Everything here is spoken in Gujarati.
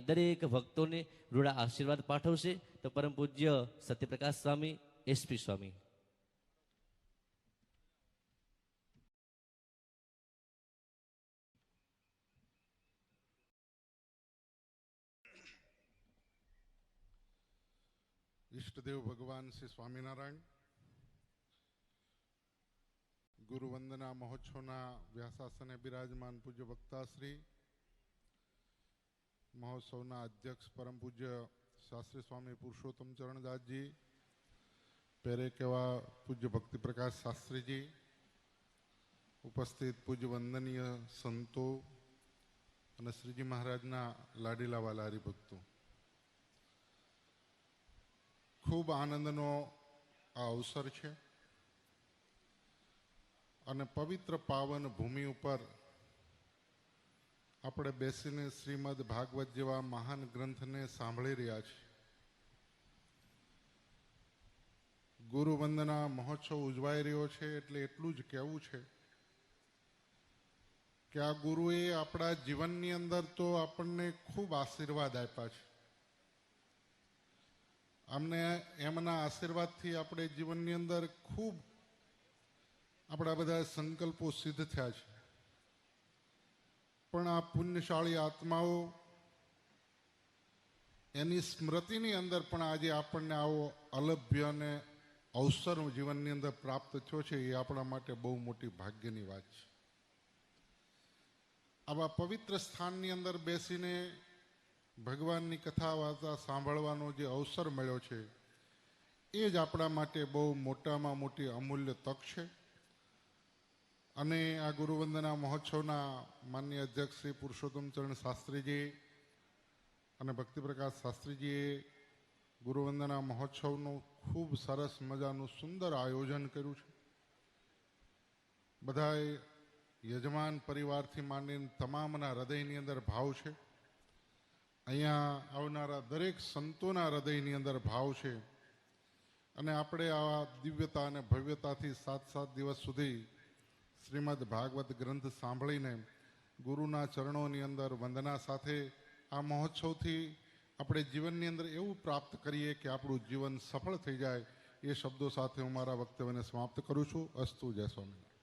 દરેક ભક્તોને રૂડા આશીર્વાદ પાઠવશે તો પરમ પૂજ્ય સત્યપ્રકાશ સ્વામી એસપી સ્વામી. ઈષ્ટદેવ ભગવાન શ્રી સ્વામિનારાયણ ગુરુ વંદના મહોત્સવના વ્યાસાસને બિરાજમાન પૂજ્ય વક્તાશ્રી, મહોત્સવના અધ્યક્ષ પરમ પૂજ્ય શાસ્ત્રી સ્વામી પુરુષોત્તમ ચરણદાસજી, પેરે કેવા પૂજ્ય ભક્તિ પ્રકાશ શાસ્ત્રીજી, ઉપસ્થિત પૂજ્ય વંદનીય સંતો અને શ્રીજી મહારાજના લાડીલા વાલા હરિભક્તો, ખૂબ આનંદનો આ અવસર છે અને પવિત્ર પાવન ભૂમિ ઉપર આપણે બેસીને શ્રીમદ ભાગવત જેવા મહાન ગ્રંથને સાંભળી રહ્યા છીએ. ગુરુ વંદના મહોત્સવ ઉજવાઈ રહ્યો છે એટલે એટલું જ કહેવું છે કે આ ગુરુએ આપણા જીવનની અંદર તો આપણને ખૂબ આશીર્વાદ આપ્યા છે. અમને એમના આશીર્વાદથી આપણે જીવનની અંદર ખૂબ આપણા બધા સંકલ્પો સિદ્ધ થયા છે. પણ આ પુણ્યશાળી આત્માઓ એની સ્મૃતિની અંદર પણ આજે આપણને આવો અલભ્ય અને અવસર જીવનની અંદર પ્રાપ્ત થયો છે. એ આપણા માટે બહુ મોટી ભાગ્યની વાત છે. આવા પવિત્ર સ્થાનની અંદર બેસીને ભગવાનની કથા વાર્તા સાંભળવાનો જે અવસર મળ્યો છે એ જ આપણા માટે બહુ મોટામાં મોટી અમૂલ્ય તક છે. અને આ ગુરુવંદના મહોત્સવના માનનીય અધ્યક્ષ શ્રી પુરુષોત્તમ ચરણ શાસ્ત્રીજી અને ભક્તિપ્રકાશ શાસ્ત્રીજીએ ગુરુવંદના મહોત્સવનું ખૂબ સરસ મજાનું સુંદર આયોજન કર્યું છે. બધાએ યજમાન પરિવારથી માંડીને તમામના હૃદયની અંદર ભાવ છે. અહીંયા આવનારા દરેક સંતોના હૃદયની અંદર ભાવ છે. અને આપણે આ દિવ્યતા અને ભવ્યતાથી 7 દિવસ સુધી શ્રીમદ ભાગવત ગ્રંથ સાંભળીને ગુરુના ચરણોની અંદર વંદના સાથે આ મહોત્સવથી આપણે જીવનની અંદર એવું પ્રાપ્ત કરીએ કે આપણું જીવન સફળ થઈ જાય. એ શબ્દો સાથે હું મારા વક્તવ્યને સમાપ્ત કરું છું. અસ્તુ. જય સ્વામિનારાયણ.